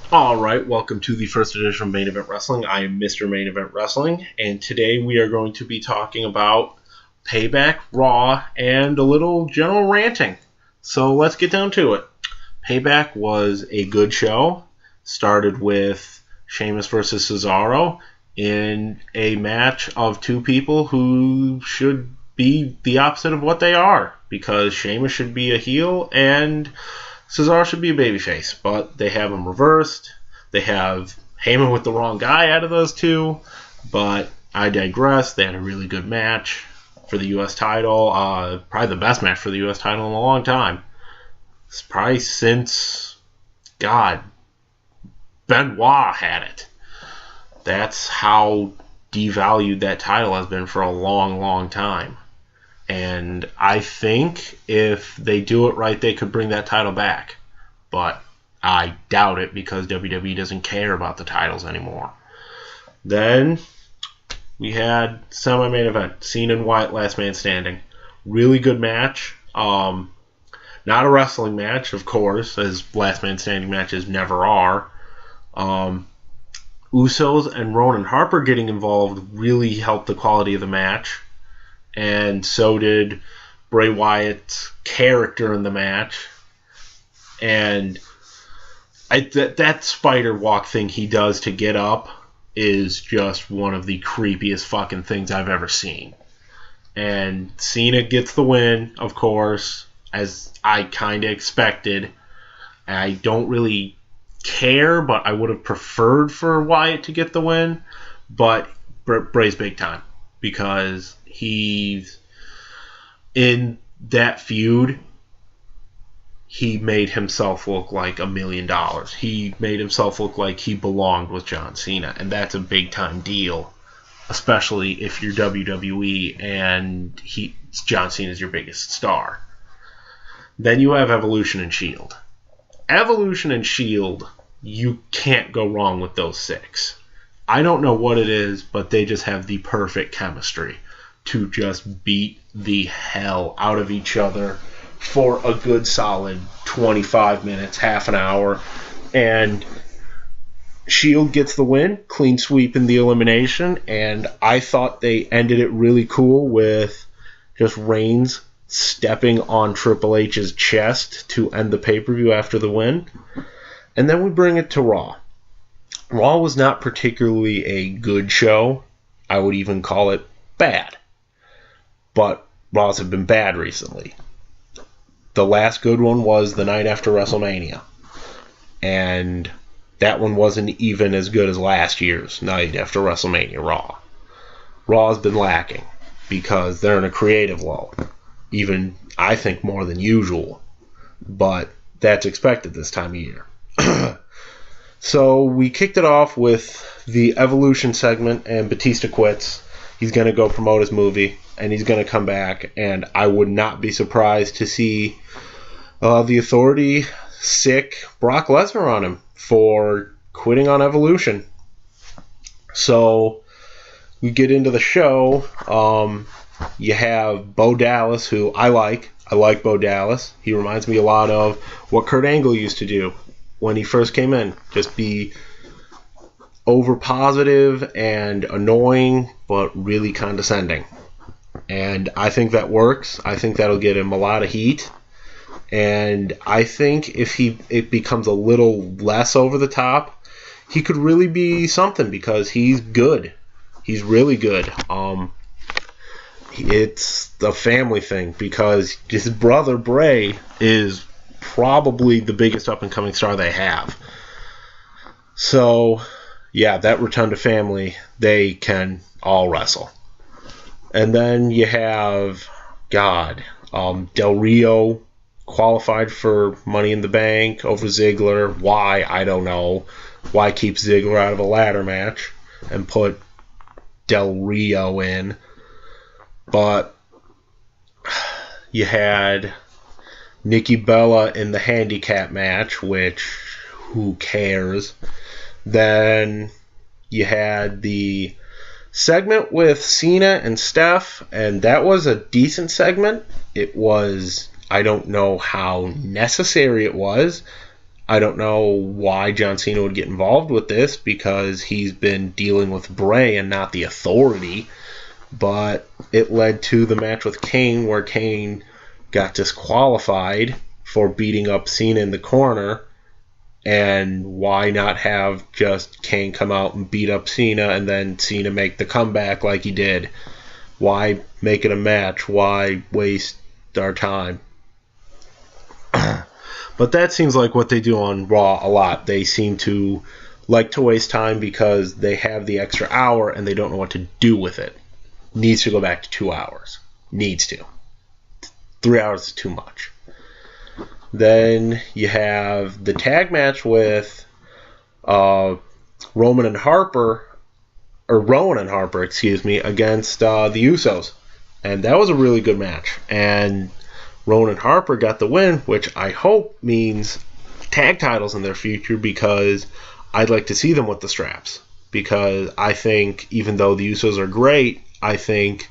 Alright, welcome to the first edition of Main Event Wrestling. I am Mr. Main Event Wrestling, and today we are going to be talking about Payback, Raw, and a little general ranting. So let's get down to it. Payback was a good show. Started with Sheamus versus Cesaro in a match of two people who should be the opposite of what they are, because Sheamus should be a heel and Cesaro should be a babyface, but they have them reversed. They have Heyman with the wrong guy out of those two, but I digress. They had a really good match for the U.S. title, probably the best match for the U.S. title in a long time. It's probably since, Benoit had it. That's how devalued that title has been for a long, long time. And I think if they do it right, they could bring that title back. But I doubt it because WWE doesn't care about the titles anymore. Then we had semi-main event, Cena and Wyatt, Last Man Standing. Really good match. Not a wrestling match, of course, as Last Man Standing matches never are. Usos and Rowan Harper getting involved really helped the quality of the match. And so did Bray Wyatt's character in the match. And that spider walk thing he does to get up is just one of the creepiest fucking things I've ever seen. And Cena gets the win, of course, as I kind of expected. I don't really care, but I would have preferred for Wyatt to get the win. But Bray's big time, because he's in that feud. He made himself look like $1 million. He made himself look like he belonged with John Cena, and that's a big time deal, especially if you're WWE and John Cena is your biggest star. Then you have Evolution and Shield. Evolution and Shield, you can't go wrong with those six. I don't know what it is, but they just have the perfect chemistry to just beat the hell out of each other for a good solid 25 minutes, half an hour. And Shield gets the win, clean sweep in the elimination, and I thought they ended it really cool with just Reigns stepping on Triple H's chest to end the pay-per-view after the win. And then we bring it to Raw. Raw was not particularly a good show. I would even call it bad. But Raws have been bad recently. The last good one was the night after WrestleMania. And that one wasn't even as good as last year's night after WrestleMania Raw. Raw has been lacking because they're in a creative lull. Even, I think, more than usual. But that's expected this time of year. So we kicked it off with the Evolution segment, and Batista quits. He's going to go promote his movie, and he's going to come back, and I would not be surprised to see the Authority sick Brock Lesnar on him for quitting on Evolution. So we get into the show. You have Bo Dallas, who I like. I like Bo Dallas. He reminds me a lot of what Kurt Angle used to do when he first came in. Just be over positive and annoying, but really condescending. And I think that works. I think that'll get him a lot of heat. And I think if it becomes a little less over the top, he could really be something, because he's good. He's really good. It's the family thing, because his brother Bray is probably the biggest up-and-coming star they have. So yeah, that return to family, they can all wrestle. And then you have, Del Rio qualified for Money in the Bank over Ziggler. Why? I don't know. Why keep Ziggler out of a ladder match and put Del Rio in? But you had Nikki Bella in the handicap match, which, who cares? Then you had the segment with Cena and Steph, and that was a decent segment. It was, I don't know how necessary it was. I don't know why John Cena would get involved with this, because he's been dealing with Bray and not the Authority. But it led to the match with Kane, where Kane got disqualified for beating up Cena in the corner. And why not have just Kane come out and beat up Cena and then Cena make the comeback like he did? Why make it a match? Why waste our time? But that seems like what they do on Raw a lot. They seem to like to waste time because they have the extra hour and they don't know what to do with it. Needs to go back to 2 hours. Needs to. 3 hours is too much. Then you have the tag match with Rowan and Harper, against the Usos. And that was a really good match. And Rowan and Harper got the win, which I hope means tag titles in their future, because I'd like to see them with the straps. Because I think, even though the Usos are great, I think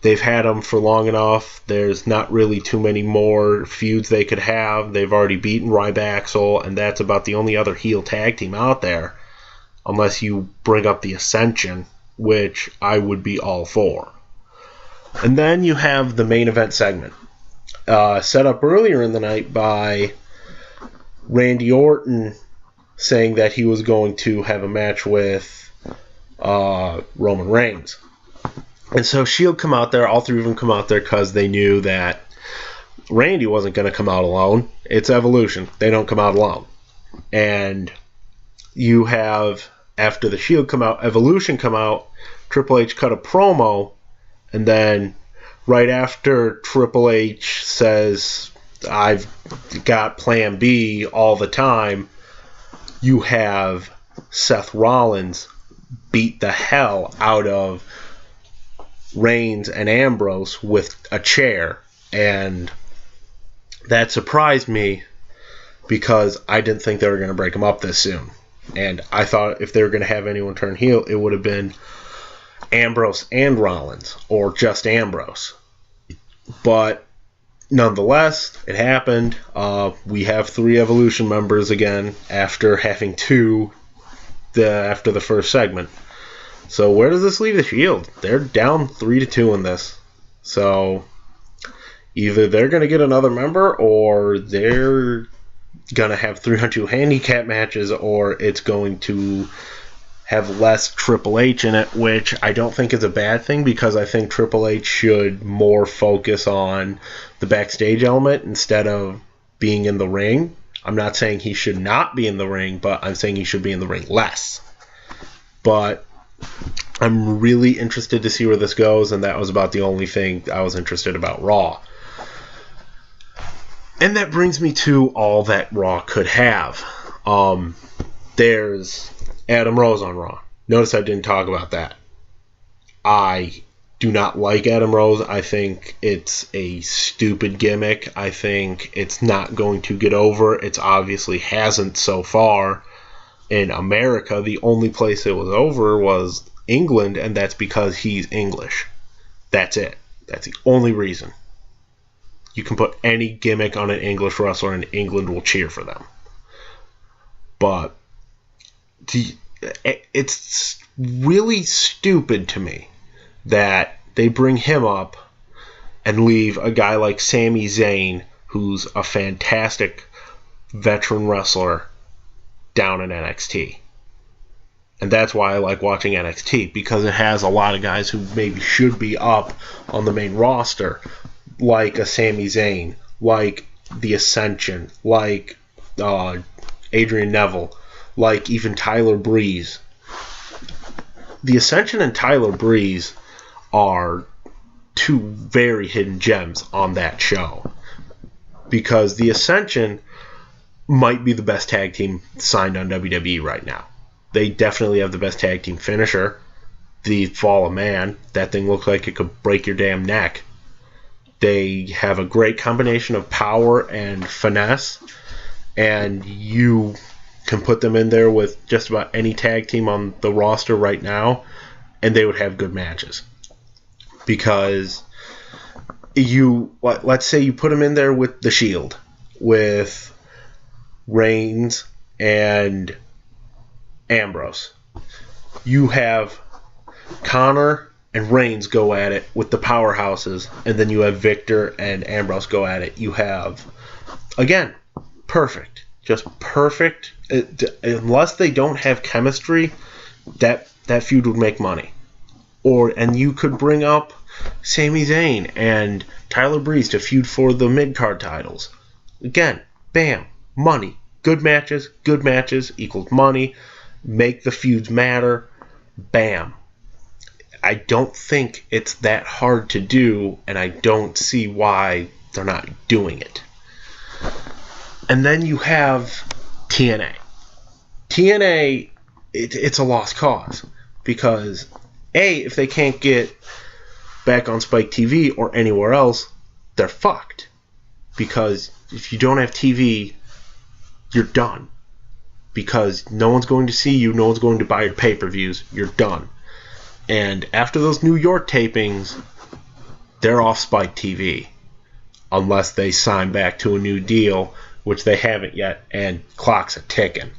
they've had them for long enough. There's not really too many more feuds they could have. They've already beaten Ryback, and that's about the only other heel tag team out there, unless you bring up the Ascension, which I would be all for. And then you have the main event segment, set up earlier in the night by Randy Orton saying that he was going to have a match with Roman Reigns. And so Shield come out there, all three of them come out there, because they knew that Randy wasn't going to come out alone. It's Evolution. They don't come out alone. And you have, after the Shield come out, Evolution come out, Triple H cut a promo, and then right after Triple H says, I've got plan B all the time, you have Seth Rollins beat the hell out of Reigns and Ambrose with a chair, and that surprised me because I didn't think they were going to break them up this soon. And I thought if they were going to have anyone turn heel, it would have been Ambrose and Rollins, or just Ambrose. But nonetheless, it happened. We have 3 Evolution members again after having 2 after the first segment. So where does this leave the Shield? They're down 3-2 in this. So either they're going to get another member, or they're going to have 3-2 handicap matches, or it's going to have less Triple H in it, which I don't think is a bad thing, because I think Triple H should more focus on the backstage element instead of being in the ring. I'm not saying he should not be in the ring, but I'm saying he should be in the ring less. But I'm really interested to see where this goes, and that was about the only thing I was interested about Raw. And that brings me to all that Raw could have. There's Adam Rose on Raw. Notice I didn't talk about that. I do not like Adam Rose. I think it's a stupid gimmick. I think it's not going to get over. It obviously hasn't so far. In America, the only place it was over was England, and that's because he's English. That's it. That's the only reason. You can put any gimmick on an English wrestler, and England will cheer for them. But it's really stupid to me that they bring him up and leave a guy like Sami Zayn, who's a fantastic veteran wrestler, down in NXT. And that's why I like watching NXT, because it has a lot of guys who maybe should be up on the main roster, like a Sami Zayn, like the Ascension, like Adrian Neville, like even Tyler Breeze. The Ascension and Tyler Breeze are 2 very hidden gems on that show, because the Ascension might be the best tag team signed on WWE right now. They definitely have the best tag team finisher, the Fall of Man. That thing looks like it could break your damn neck. They have a great combination of power and finesse, and you can put them in there with just about any tag team on the roster right now, and they would have good matches. Because let's say you put them in there with the Shield, with Reigns, and Ambrose. You have Connor and Reigns go at it with the powerhouses, and then you have Victor and Ambrose go at it. You have, again, perfect. Just perfect. Unless they don't have chemistry, that feud would make money. And you could bring up Sami Zayn and Tyler Breeze to feud for the mid-card titles. Again, bam, money. Good matches equals money. Make the feuds matter. Bam. I don't think it's that hard to do, and I don't see why they're not doing it. And then you have TNA. TNA, it's a lost cause. Because, A, if they can't get back on Spike TV or anywhere else, they're fucked. Because if you don't have TV, you're done. Because no one's going to see you, no one's going to buy your pay-per-views, you're done. And after those New York tapings, they're off Spike TV. Unless they sign back to a new deal, which they haven't yet, and clocks are ticking.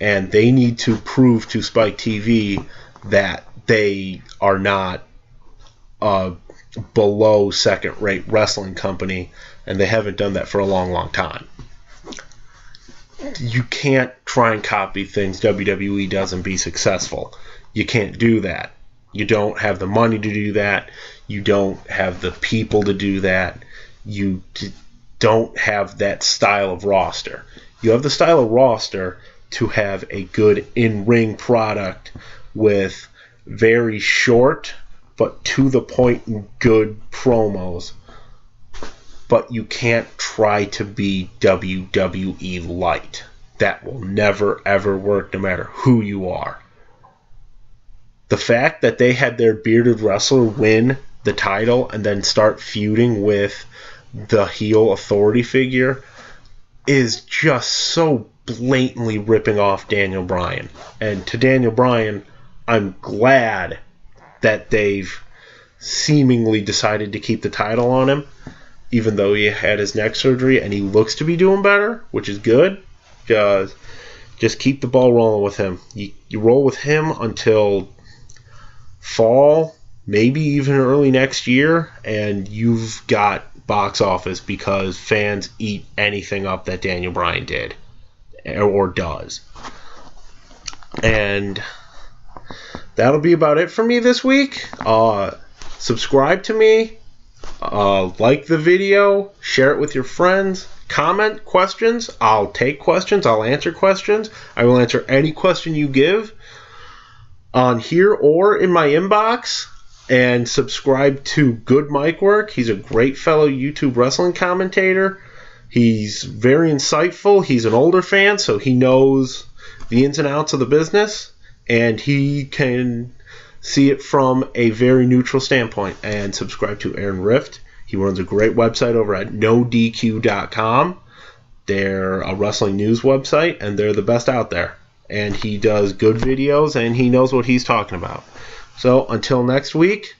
And they need to prove to Spike TV that they are not a below second-rate wrestling company, and they haven't done that for a long, long time. You can't try and copy things WWE does and be successful. You can't do that. You don't have the money to do that. You don't have the people to do that. You don't have that style of roster. You have the style of roster to have a good in-ring product with very short but to the point good promos. But you can't try to be WWE light. That will never ever work no matter who you are. The fact that they had their bearded wrestler win the title and then start feuding with the heel authority figure is just so blatantly ripping off Daniel Bryan. And to Daniel Bryan, I'm glad that they've seemingly decided to keep the title on him, even though he had his neck surgery and he looks to be doing better, which is good. Just keep the ball rolling with him. You roll with him until fall, maybe even early next year, and you've got box office because fans eat anything up that Daniel Bryan did or does. And that'll be about it for me this week. Subscribe to me, like the video, share it with your friends, comment questions. I'll take questions, I'll answer questions. I will answer any question you give on here or in my inbox. And subscribe to Good Mic Work. He's a great fellow YouTube wrestling commentator. He's very insightful. He's an older fan, so he knows the ins and outs of the business, and he can see it from a very neutral standpoint. And subscribe to Aaron Rift. He runs a great website over at NoDQ.com. They're a wrestling news website, and they're the best out there. And he does good videos, and he knows what he's talking about. So until next week,